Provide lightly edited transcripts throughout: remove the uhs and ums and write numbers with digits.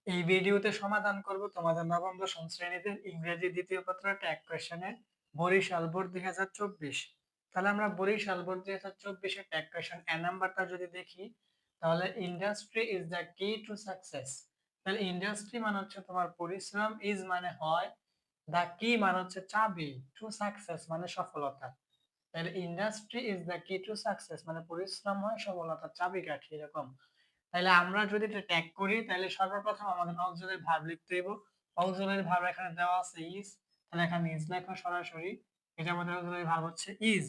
এই ভিডিওতে সমাধান করব তোমাদের নবম দশম শ্রেণীতে ইংরেজি দ্বিতীয় পত্র ট্যাগ কোয়েশ্চেনের বরিশাল বোর্ড 2024। তাহলে আমরা বরিশাল বোর্ড 2024 এর ট্যাগ কোয়েশ্চেন এ নাম্বারটা যদি দেখি, তাহলে ইন্ডাস্ট্রি ইজ দ্য কি টু সাকসেস। তাহলে ইন্ডাস্ট্রি মানে হচ্ছে তোমার পরিশ্রম, ইজ মানে হয়, দ্য কি মানে হচ্ছে চাবি, টু সাকসেস মানে সফলতা। তাহলে ইন্ডাস্ট্রি ইজ দ্য কি টু সাকসেস মানে পরিশ্রম হয় সফলতার চাবিকাঠি, এরকম। তাহলে আমরা যদি এটা ট্যাগ করি, তাহলে সর্বপ্রথম আমাদের অক্সিলারি ভার্ব লিখতে হইব। অক্সিলারি ভার্ব এখানে দেওয়া আছে ইজ, তাহলে এখানে ইজ লেখা সরাসরি। এটা আমাদের অক্সিলারি ভার্ব হচ্ছে ইজ।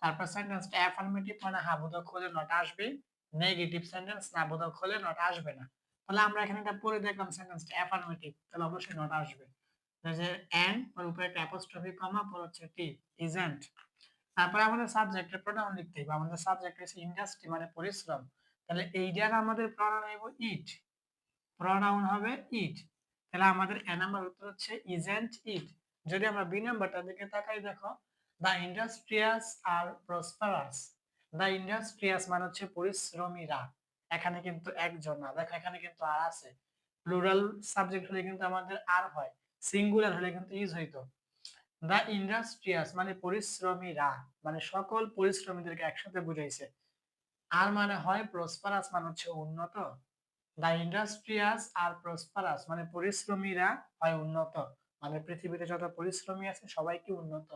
তারপর সেন্টেন্সটা অ্যাফার্মেটিভ মানে হ্যাঁ বোধক হলে নট আসবে, নেগেটিভ সেন্টেন্স না বোধক হলে নট আসবে না। তাহলে আমরা এখানে এটা পড়ে দেখলাম সেন্টেন্সটা অ্যাফার্মেটিভ, তাহলে অবশ্যই নট আসবে। যে এন্ড পর উপরে একটা অ্যাপোস্ট্রফি কমা পর হচ্ছে টি, ইজেন্ট। তারপরে আমাদের সাবজেক্টের প্রোনাউন লিখতে হবে। আমাদের সাবজেক্ট হচ্ছে ইন্ডাস্ট্রি মানে পরিশ্রম, তাহলে এইটার আমাদের প্রোনাউন হইব ইট, প্রোনাউন হবে ইট। তাহলে আমাদের এ নাম্বার উত্তর হচ্ছে ইজেন্ট ইট। যদি আমরা বি নাম্বারটার দিকে তাকাই, দেখো দা ইন্ডাস্ট্রিয়াস আর প্রসপারাস। দা ইন্ডাস্ট্রিয়াস মানে হচ্ছে পরিশ্রমীরা, এখানে কিন্তু একজন না, দেখো এখানে কিন্তু আর আছে। প্লুরাল সাবজেক্ট হলে কিন্তু আমাদের আর হয়, সিঙ্গুলার হলে কিন্তু ইজ হইতো। দা ইন্ডাস্ট্রিয়াস মানে পরিশ্রমীরা, মানে সকল পরিশ্রমীদেরকে একসাথে বুঝাইছে। আর মানে হয় প্রসপারাস মানে হচ্ছে উন্নত। দা ইন্ডাস্ট্রিয়াস আর প্রসপারাস মানে পরিশ্রমীরা হয় উন্নত, মানে পৃথিবীতে যত পরিশ্রমী আছে সবাই কি উন্নত।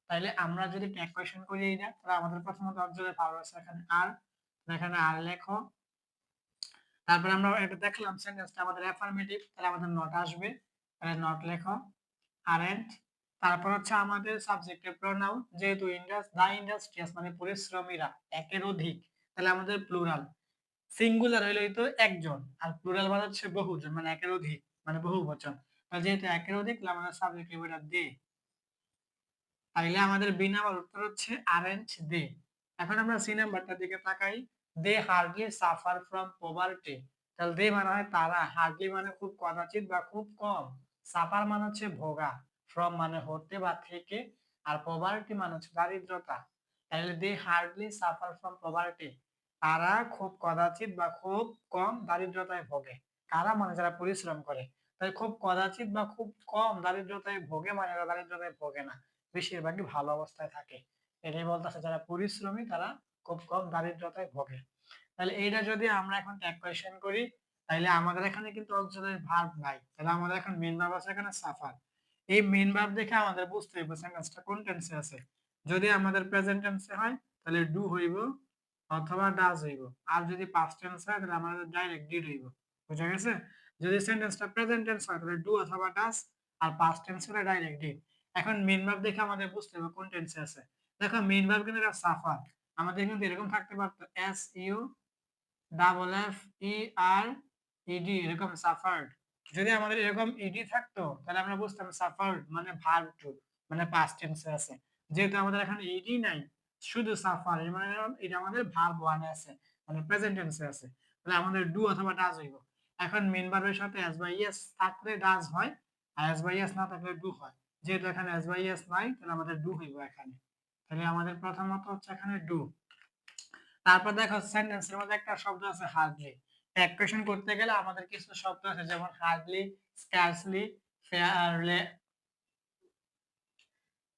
তাইলে আমরা যদি ট্যাগ কোয়েশ্চেন করি এইটা, তাহলে আমাদের প্রথমত অবজেক্টের ভার্ব আছে এখানে আর, এখানে আর লেখো। তারপর আমরা এটা দেখলাম সেন্টেন্সটা আমাদের অ্যাফার্মেটিভ, তাহলে আমাদের নট আসবে, তাহলে নট লেখো। আরেন্ট। তারপর হচ্ছে আমাদের সাবজেক্টের প্রোনাউন, যেহেতু দা ইন্ডাস্ট্রিয়াস মানে পরিশ্রমীরা একের অধিক, তাহলে আমাদের প্লুরাল। সিঙ্গুলার হইলেই তো একজন, আর প্লুরাল মানে হচ্ছে বহুজন, মানে একের অধিক মানে বহুবচন। তাহলে যেহেতু একের অধিক, তাহলে আমাদের সাবজেক্ট এটা দে। তাইলে আমাদের বি নাম্বার উত্তর হচ্ছে আরেন্ট দে। এখন আমরা সি নাম্বারটার দিকে তাকাই। দে হার্ডলি সাফার ফ্রম পভার্টি। তাহলে দে মানে হয় তারা, হার্ডলি মানে খুব কদাচিৎ বা খুব কম, সাফার মানে হচ্ছে ভোগা, ফ্রম মানে হতে বা থেকে, আর পভার্টি মানে হচ্ছে দারিদ্রতা। তাহলে দে হার্ডলি সাফার ফ্রম পভার্টি, তারা খুব কদাচিৎ বা খুব কম দারিদ্রতায় ভোগে। কারা মানে যারা পরিশ্রম করে। তাই খুব কদাচিৎ বা খুব কম দারিদ্রতায় ভোগে মানে এরা দারিদ্রতায় ভোগে না, বেশিরভাগই ভালো অবস্থায় থাকে। এটাই বলতেছে যারা পরিশ্রমী তারা খুব কম দারিদ্রতায় ভোগে। তাহলে এইটা যদি আমরা এখন ট্যাগ কোয়েশ্চেন করি, তাহলে আমাদের এখানে কিন্তু অক্সিলারি ভার্ব নাই, তাহলে আমাদের এখন মেইন ভার্ব আছে এখানে সাফার। এই মেইন ভার্ব দেখে আমাদের বুঝতে হবে সেন্টেন্সটা কোন টেন্সে আছে। যদি আমাদের প্রেজেন্ট টেন্সে হয় তাহলে ডু হইব অথবা ডাজ হইব, আর যদি পাস্ট টেন্স হয় তাহলে আমাদের ডাইরেক্ট ডিড হইব। বুঝা গেছে? যদি সেন্টেন্সটা প্রেজেন্ট টেন্স হয় তাহলে ডু অথবা ডাজ, আর পাস্ট টেন্স হলে ডাইরেক্ট ডিড। এখন মেইন ভার্ব দেখে আমাদের বুঝতে হবে কোন টেন্সে আছে। দেখো মেইন ভার্ব কিন্তু এটা সাফার, আমাদের কিন্তু এরকম থাকতে পারতো S U double F E R E D, এরকম সাফার্ড। যদি আমাদের এরকম ইডি থাকতো তাহলে আমরা বুঝতাম সাফার্ড মানে ভার্ব টু, মানে পাস্ট টেন্সে আছে। যেহেতু আমাদের এখানে ইডি নাই, শুধু সাফার, মানে এটা আমাদের ভার্ব ওয়ানে আছে, মানে প্রেজেন্ট টেন্সে আছে, তাহলে আমাদের ডু অথবা ডাজ হইব। এখন মেইন ভার্বের সাথে এস বাই এস থাকলে ডাজ হয়, আর এস বাই এস না থাকলে ডু হয়। যেহেতু এখানে এস বাই এস নাই, তাহলে আমাদের ডু হইব এখানে। তাহলে আমাদের প্রথমত হচ্ছে এখানে ডু। তারপর দেখো সেন্টেন্সের মধ্যে একটা শব্দ আছে হার্ডলি। ট্যাগ কোয়েশ্চেন করতে গেলে আমাদের কিছু শব্দ আছে, যেমন hardly, scarcely,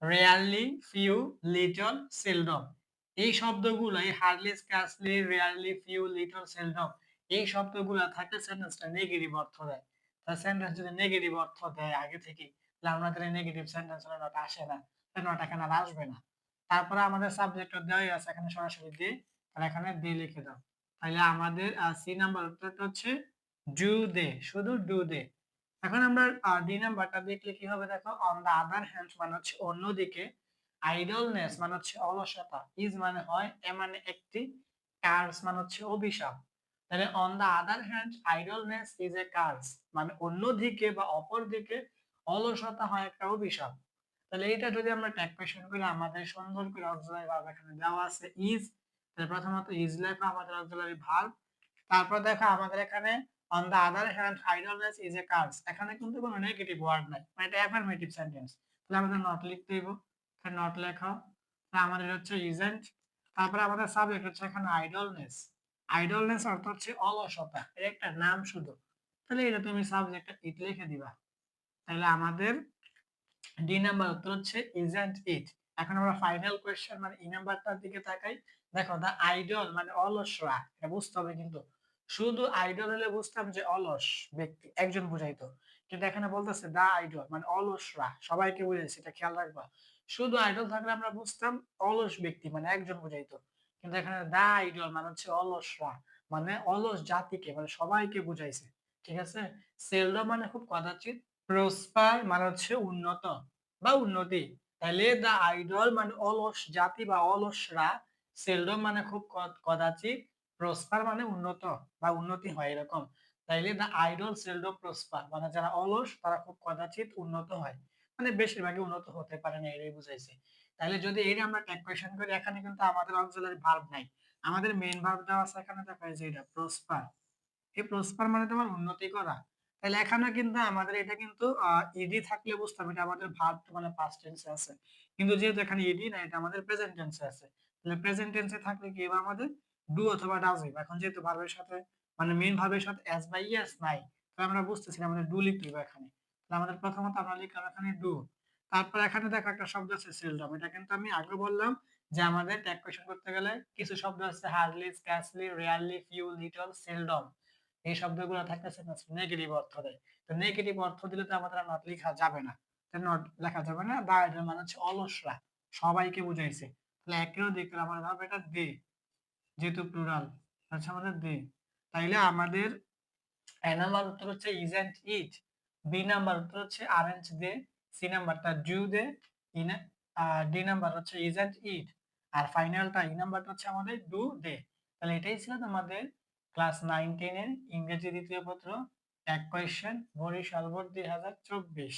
rarely, few, little, seldom. এই শব্দগুলো, এই hardly, scarcely, rarely, few, little, seldom, এই শব্দগুলো থাকলে সেন্টেন্সটা নেগেটিভ অর্থ দেয়। তাহলে সেন্টেন্স যদি নেগেটিভ অর্থ দেয় আগে থেকে, তাহলে আমাদের নেগেটিভ সেন্টেন্স হলে নট আসে না, তাহলে নট এখানে আর আসবে না। তারপরে আমাদের সাবজেক্ট দেওয়াই আছে এখানে সরাসরি দিয়ে, তাহলে এখানে দিয়ে লিখে দাও। তাহলে আমাদের সি নাম্বার উত্তরটা হচ্ছে ডু দে, শুধু ডু দে। এখন আমরা ডি নাম্বারটা দেখলে কি হবে, দেখো অন দা আদার হ্যান্ড মানে হচ্ছে অন্যদিকে, আইডলনেস মানে হচ্ছে অলসতা, ইজ মানে হয়, এ মানে একটি, কার্স মানে হচ্ছে অভিশাপ। তাহলে on the other hand idleness is a curse, মানে অন্যদিকে বা অপর দিকে অলসতা হয় একটা অভিশাপ। তাহলে এটা যদি আমরা ট্যাগ কোয়েশ্চেন করি, আমাদের সুন্দর করে অক্সিলারি ভার্ব এখানে দেওয়া আছে ইজ, তাহলে প্রথমত ইজ লেখা আমাদের অক্সিলারি ভার্ব। তারপর দেখো আমাদের এখানে on the other hand idleness is a curse, এখানে কিন্তু কোনো নেগেটিভ ওয়ার্ড নাই, মানে এটা অ্যাফার্মেটিভ সেন্টেন্স। তাহলে আমাদের নট লিখতে হইব, তাহলে নট লেখা। তাহলে আমাদের হচ্ছে ইজেন্ট। তারপরে আমাদের সাবজেক্ট হচ্ছে এখানে আইডলনেস। আইডলনেস অর্থ হচ্ছে অলসতা, এর একটা নাম শুধু। তাহলে এটা তুমি সাবজেক্টটা ইট লিখে দিবা। তাহলে আমাদের ডি নাম্বার উত্তর হচ্ছে ইজন্ট ইট। এখন আমরা ফাইনাল কোয়েশ্চেন মানে ই নাম্বারটার দিকে তাকাই। দেখো দা আইডল মানে অলসরা, এটা বুঝতে হবে কিন্তু। শুধু আইডল হলে বুঝতাম যে অলস ব্যক্তি একজন বুঝাইতো, কিন্তু এখানে বলতেছে দা আইডল মানে অলসরা, সবাইকে বুঝাইছে, এটা খেয়াল রাখবা। শুধু আইডল থাকলে আমরা বুঝতাম অলস ব্যক্তি মানে একজন বুঝাইতো, কিন্তু এখানে দা আইডল মানে হচ্ছে অলসরা, মানে অলস জাতিকে মানে সবাইকে বুঝাইছে। ঠিক আছে। সেলডম মানে খুব কদাচিৎ, প্রসপার মানে হচ্ছে উন্নত বা উন্নতি। তাইলে দা আইডল মানে অলস জাতি বা অলসরা, সেলডম মানে খুব কদাচিৎ, প্রসপার মানে উন্নত বা উন্নতি হয় এরকম। তাইলে দা আইডল সেলডম প্রসপার মানে যারা অলস তারা খুব কদাচিৎ উন্নত হয়, মানে বেশিরভাগই উন্নত হতে পারে না, এটাই বুঝাইছে। তাহলে যদি এটা আমরা ট্যাগ কোয়েশ্চেন করি, এখানে কিন্তু আমাদের অক্সিলারি ভার্ব নাই, আমাদের মেইন ভার্ব দেওয়া আছে এখানে, দেখা যায় যে এটা প্রসপার। এই প্রসপার মানে তোমার উন্নতি করা। তাহলে এখানে কিন্তু আমাদের এটা কিন্তু ইডি থাকলে বুঝতাম এটা আমাদের ভার্ব মানে পাস্ট টেন্সে আছে, কিন্তু যেহেতু এখানে ইডি না, এটা আমাদের প্রেজেন্ট টেন্সে আছে। তাহলে প্রেজেন্ট টেন্সে থাকলে কি এবার আমাদের ডু অথবা ডাজ হইবে। এখন যেহেতু ভার্বের সাথে মানে মেইন ভার্বের সাথে এস বা ইএস নাই, তাহলে আমরা বুঝতেছি না আমাদের ডু লিখতে হবে এখানে। তাহলে আমাদের প্রথমত আমরা লিখলাম এখানে ডু। তারপর এখানে দেখো একটা শব্দ আছে সেলডম, এটা কিন্তু আমি আগে বললাম যে আমাদের ট্যাগ কোয়েশ্চেন করতে গেলে কিছু শব্দ আছে hardly, scarcely, rarely, few, little, seldom, এই শব্দগুলো থাকতেছে নেগেটিভ অর্থ দেয়। তো নেগেটিভ অর্থ দিলে তো আমাদের নট লেখা যাবে না, নট লেখা যাবে না, বা এটার মানে হচ্ছে অলসরা, সবাইকে বুঝাইছে। তাহলে একেও দেখলে আমার ভাব এটা দে, যেহেতু প্লুরাল, আচ্ছা আমাদের দে। তাইলে আমাদের এ নাম্বার উত্তর হচ্ছে ইজন্ট ইট, বি নাম্বার উত্তর হচ্ছে আরেঞ্জ দে, সি নাম্বারটা ডু দে, ডি নাম্বার হচ্ছে ইজন্ট ইট, আর ফাইনালটা ই নাম্বারটা হচ্ছে আমাদের ডু দে। তাহলে এটাই ছিল তোমাদের ক্লাস 9-10 এর ইংরেজি দ্বিতীয় পত্র ট্যাগ কোয়েশ্চেন বরিশাল বোর্ড 2024।